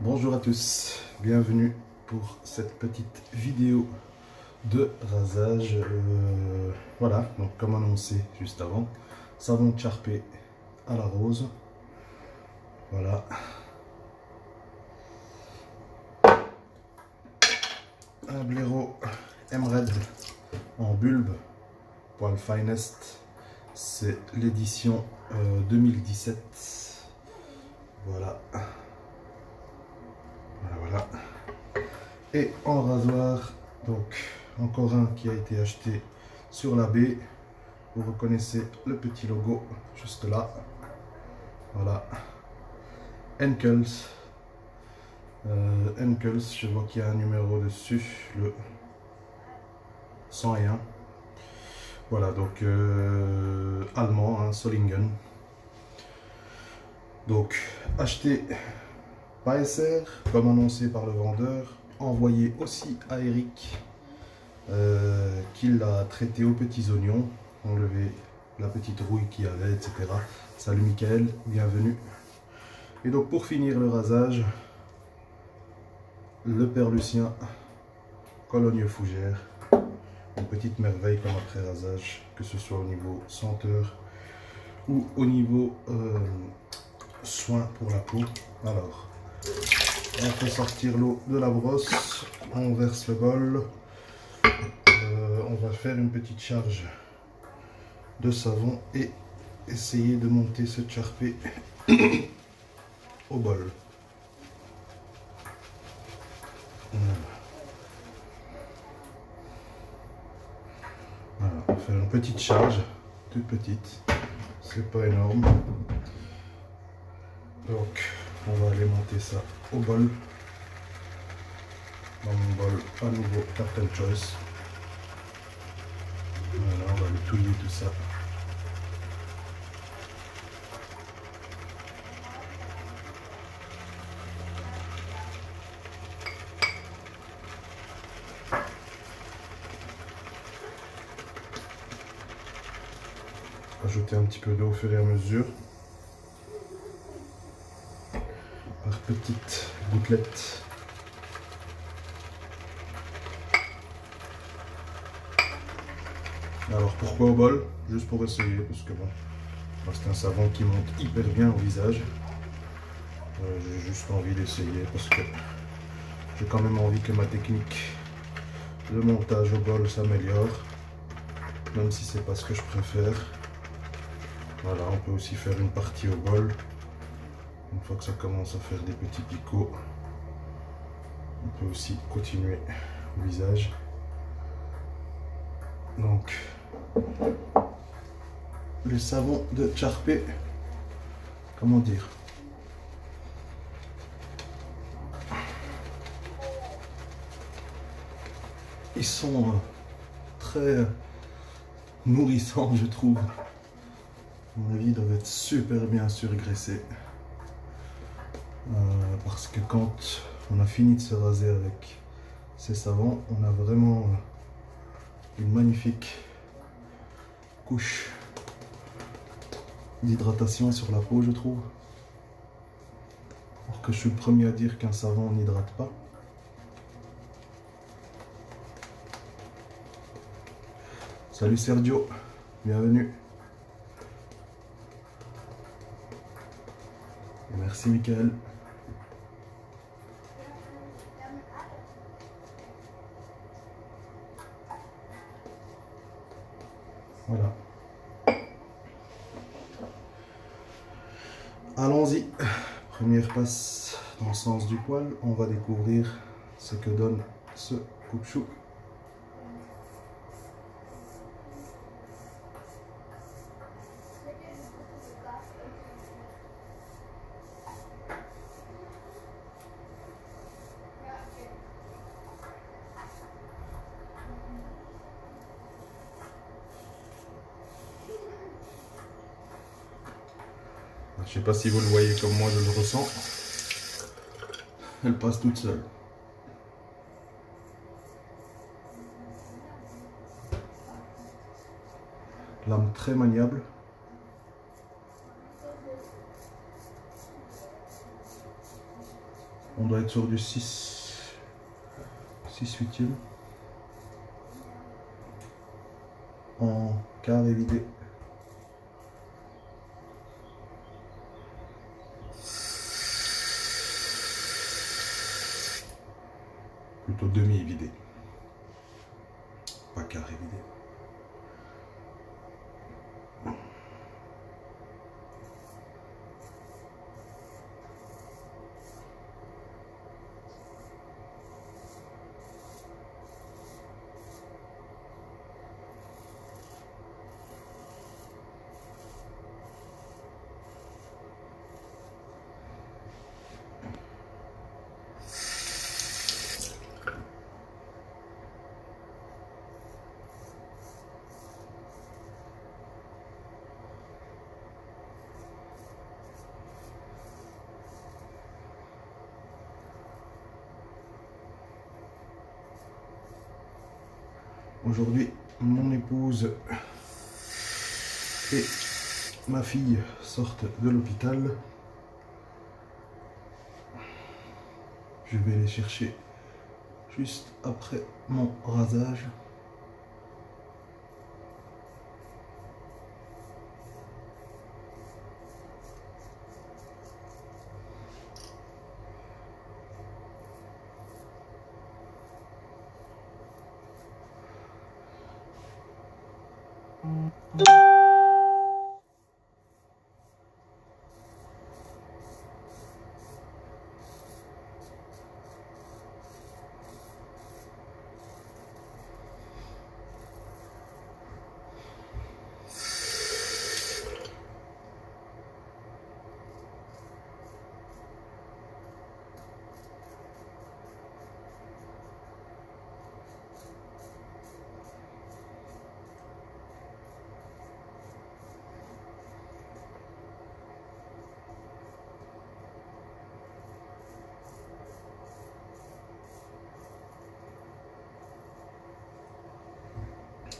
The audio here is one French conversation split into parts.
Bonjour à tous, bienvenue pour cette petite vidéo de rasage. Voilà, donc comme annoncé juste avant, savon de Charpé à la rose. Voilà. Un blaireau Emerald en bulbe, poil finest. C'est l'édition 2017. Voilà. Voilà. Et en rasoir, donc encore un qui a été acheté sur la baie. Vous reconnaissez le petit logo juste là. Voilà. Henkels. Henkels, je vois qu'il y a un numéro dessus, le 101. Voilà, donc allemand, hein, Solingen. Donc acheté par SR, comme annoncé par le vendeur, envoyé aussi à Eric, qui l'a traité aux petits oignons, enlevé la petite rouille qu'il y avait, etc. Salut Michael, bienvenue. Et donc pour finir le rasage, le Père Lucien Cologne Fougère, une petite merveille comme après rasage, que ce soit au niveau senteur ou au niveau soin pour la peau. Alors, on fait sortir l'eau de la brosse, on verse le bol, on va faire une petite charge de savon et essayer de monter ce Charpé au bol. Voilà, on va faire une petite charge, toute petite, c'est pas énorme. Donc, on va aller monter ça au bol. Dans mon bol, à nouveau, Captain Choice. Voilà, on va aller touiller tout ça. Ajouter un petit peu d'eau au fur et à mesure. Par petites gouttelettes. Alors pourquoi au bol? Juste pour essayer, parce que bon, c'est un savon qui monte hyper bien au visage. J'ai juste envie d'essayer parce que j'ai quand même envie que ma technique de montage au bol s'améliore, même si c'est pas ce que je préfère. Voilà, on peut aussi faire une partie au bol. Une fois que ça commence à faire des petits picots, on peut aussi continuer au visage. Donc, les savons de Charpé, comment dire, ils sont très nourrissants, je trouve. À mon avis, ils doivent être super bien surgraissés. Parce que quand on a fini de se raser avec ces savons, on a vraiment une magnifique couche d'hydratation sur la peau, je trouve. Alors que je suis le premier à dire qu'un savon n'hydrate pas. Salut Sergio, bienvenue. Et merci Michael. Voilà. Allons-y. Première passe dans le sens du poil. On va découvrir ce que donne ce coupe-chou. Je ne sais pas si vous le voyez comme moi je le ressens. Elle passe toute seule. Lame très maniable. On doit être sur du 6 huitièmes en carré vidé. Plutôt demi vidé, pas carré vidé. Aujourd'hui, mon épouse et ma fille sortent de l'hôpital. Je vais les chercher juste après mon rasage.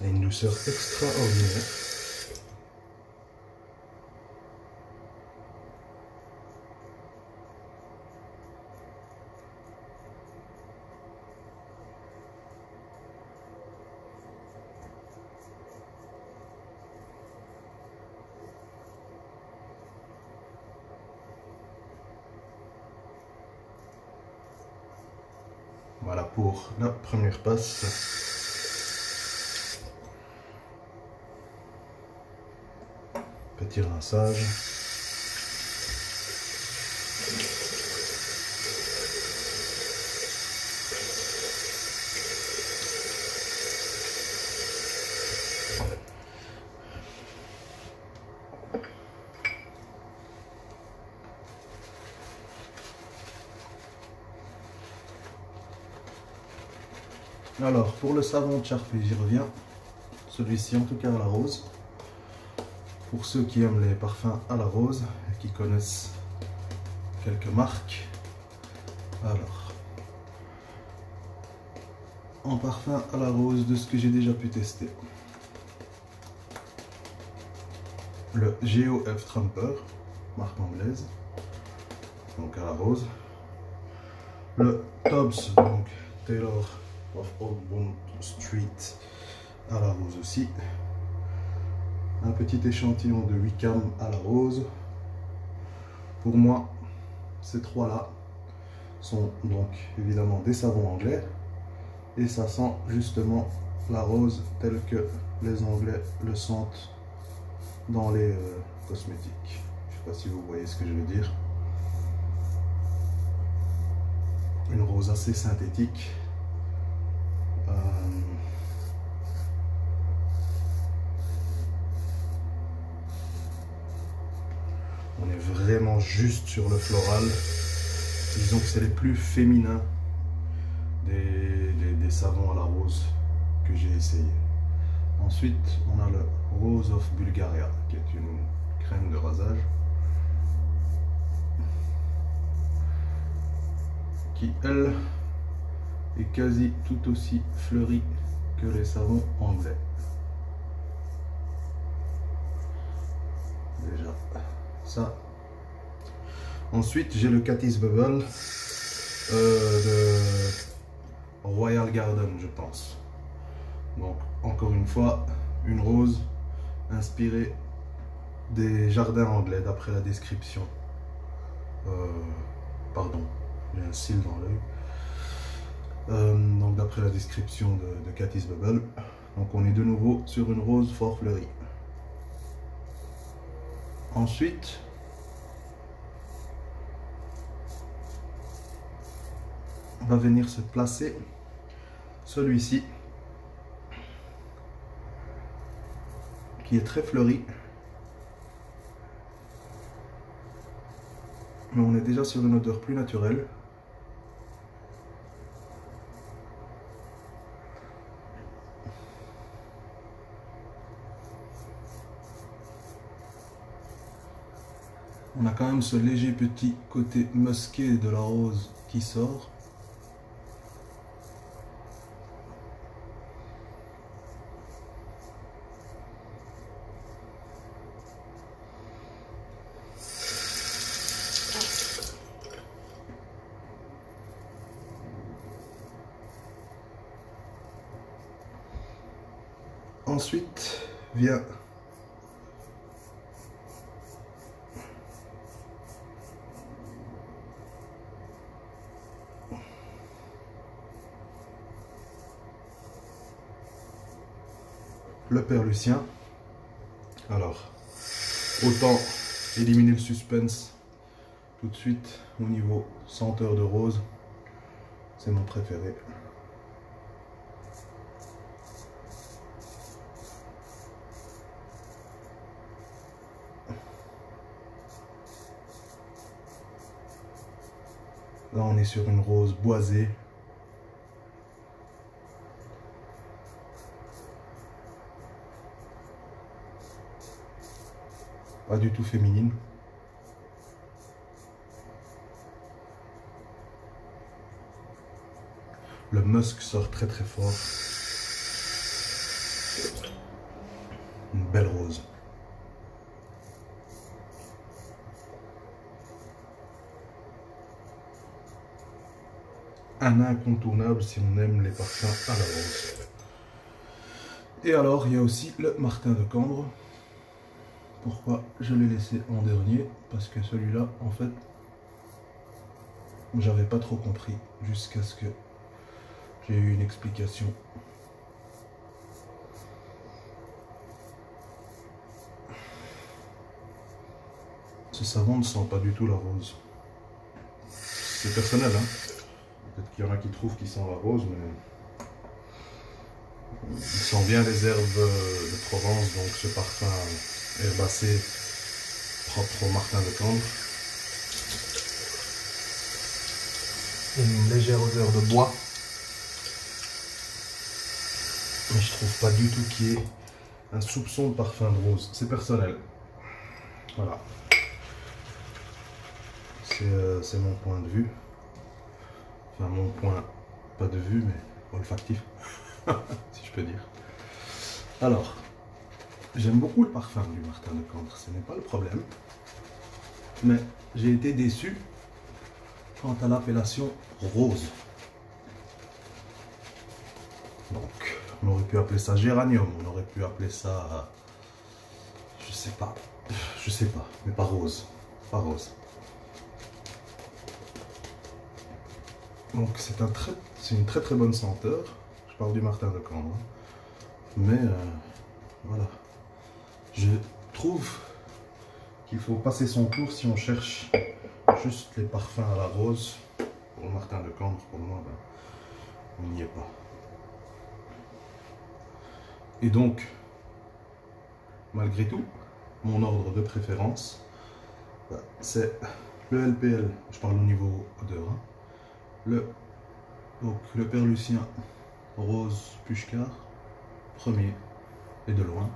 Et une douceur extraordinaire. Voilà pour la première passe. Petit rinçage. Alors, pour le savon de Charpé, j'y reviens. Celui-ci, en tout cas, à la rose. Pour ceux qui aiment les parfums à la rose et qui connaissent quelques marques. Alors, en parfum à la rose, de ce que j'ai déjà pu tester. Le GOF Trumper, marque anglaise, donc à la rose. Le Tobbs, donc Taylor of Old Bond Street, à la rose aussi. Un petit échantillon de Wickham à la rose. Pour moi, ces trois-là sont donc évidemment des savons anglais. Et ça sent justement la rose tel que les Anglais le sentent dans les cosmétiques. Je ne sais pas si vous voyez ce que je veux dire. Une rose assez synthétique. On est vraiment juste sur le floral. Disons que c'est les plus féminins des savons à la rose que j'ai essayé. Ensuite, on a le Rose of Bulgaria, qui est une crème de rasage qui, elle, est quasi tout aussi fleurie que les savons anglais. Déjà ça. Ensuite, j'ai le Catis Bubble de Royal Garden, je pense. Donc, encore une fois, une rose inspirée des jardins anglais, d'après la description. Pardon, j'ai un cil dans l'œil. Donc, d'après la description de Cathy's Bubble. Donc, on est de nouveau sur une rose fort fleurie. Ensuite, on va venir se placer celui-ci, qui est très fleuri. Mais on est déjà sur une odeur plus naturelle. On a quand même ce léger petit côté musqué de la rose qui sort. Ensuite vient le père Lucien. Alors, autant éliminer le suspense tout de suite au niveau senteur de rose. C'est mon préféré. Là, on est sur une rose boisée. Pas du tout féminine. Le musk sort très très fort. Une belle rose. Un incontournable si on aime les parfums à la rose. Et alors, il y a aussi le Martin de Cambre. Pourquoi je l'ai laissé en dernier? Parce que celui-là, en fait, j'avais pas trop compris jusqu'à ce que j'ai eu une explication. Ce savon ne sent pas du tout la rose. C'est personnel, hein. Peut-être qu'il y en a qui trouvent qu'il sent la rose, mais il sent bien les herbes de Provence, donc ce parfum herbacé propre au Martin de Cambre. Une légère odeur de bois, mais je trouve pas du tout qu'il y ait un soupçon de parfum de rose. C'est personnel. Voilà. C'est mon point de vue. Enfin, mon point, pas de vue, mais olfactif, si je peux dire. Alors, j'aime beaucoup le parfum du Martin de Cambre, ce n'est pas le problème. Mais j'ai été déçu quant à l'appellation rose. Donc, on aurait pu appeler ça géranium, on aurait pu appeler ça, je sais pas, mais pas rose, pas rose. Donc c'est une très très bonne senteur. Je parle du Martin de Cambre, mais voilà. Je trouve qu'il faut passer son tour si on cherche juste les parfums à la rose. Pour le Martin de Cambre, pour moi, ben, on n'y est pas. Et donc, malgré tout, mon ordre de préférence, ben, c'est le LPL. Je parle au niveau odeur. Hein. Le père Lucien rose Pushkar, premier et de loin.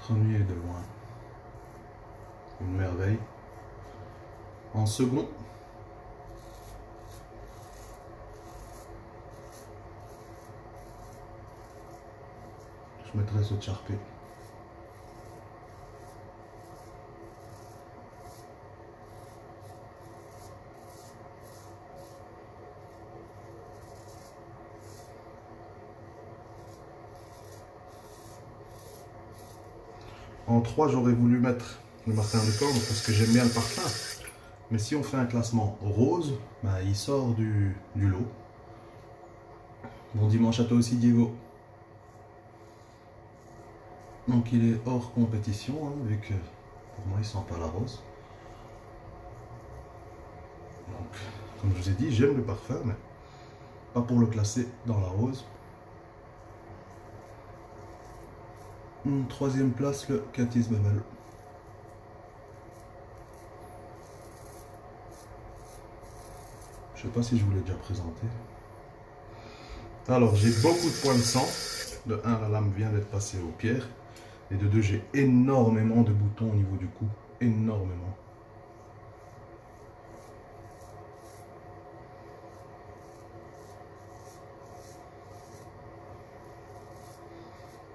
Premier et de loin. Une merveille. En second, je mettrai ce Charpé. En 3, j'aurais voulu mettre le Martin de Corne parce que j'aime bien le parfum. Mais si on fait un classement rose, bah, il sort du lot. Bon dimanche à toi aussi, Diego. Donc il est hors compétition, hein, vu que pour moi il sent pas la rose. Donc, comme je vous ai dit, j'aime le parfum, mais pas pour le classer dans la rose. Troisième place, le Katis Bebel. Je sais pas si je vous l'ai déjà présenté. Alors, j'ai beaucoup de points de sang. De 1, la lame vient d'être passée aux pierres. Et de 2, j'ai énormément de boutons au niveau du cou. Énormément.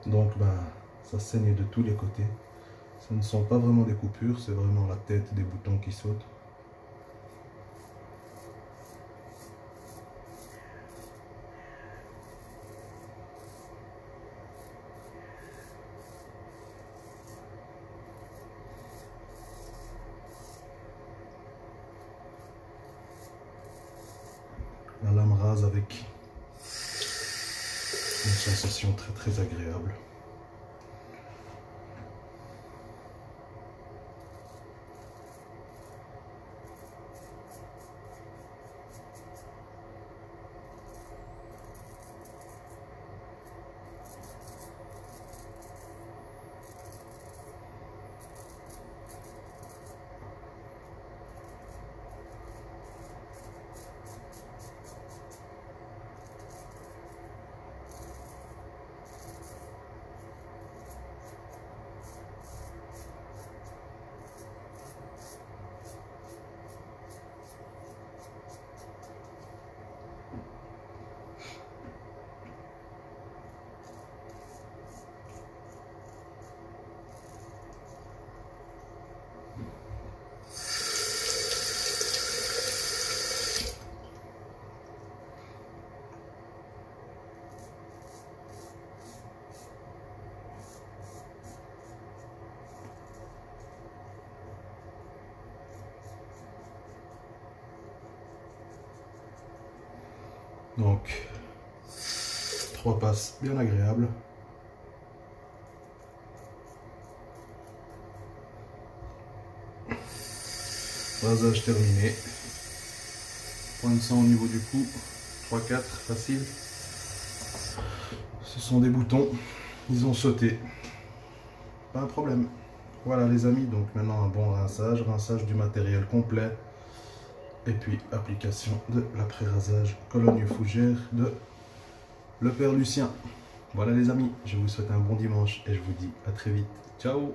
Donc, ben, ça saigne de tous les côtés. Ce ne sont pas vraiment des coupures, c'est vraiment la tête des boutons qui sautent. La lame rase avec une sensation très très agréable. Donc, 3 passes bien agréables. Rasage terminé. Point de sang au niveau du cou. 3-4, facile. Ce sont des boutons. Ils ont sauté. Pas un problème. Voilà les amis, donc maintenant un bon rinçage du matériel complet. Et puis application de l'après-rasage Cologne Fougère de le Père Lucien. Voilà les amis, je vous souhaite un bon dimanche et je vous dis à très vite. Ciao!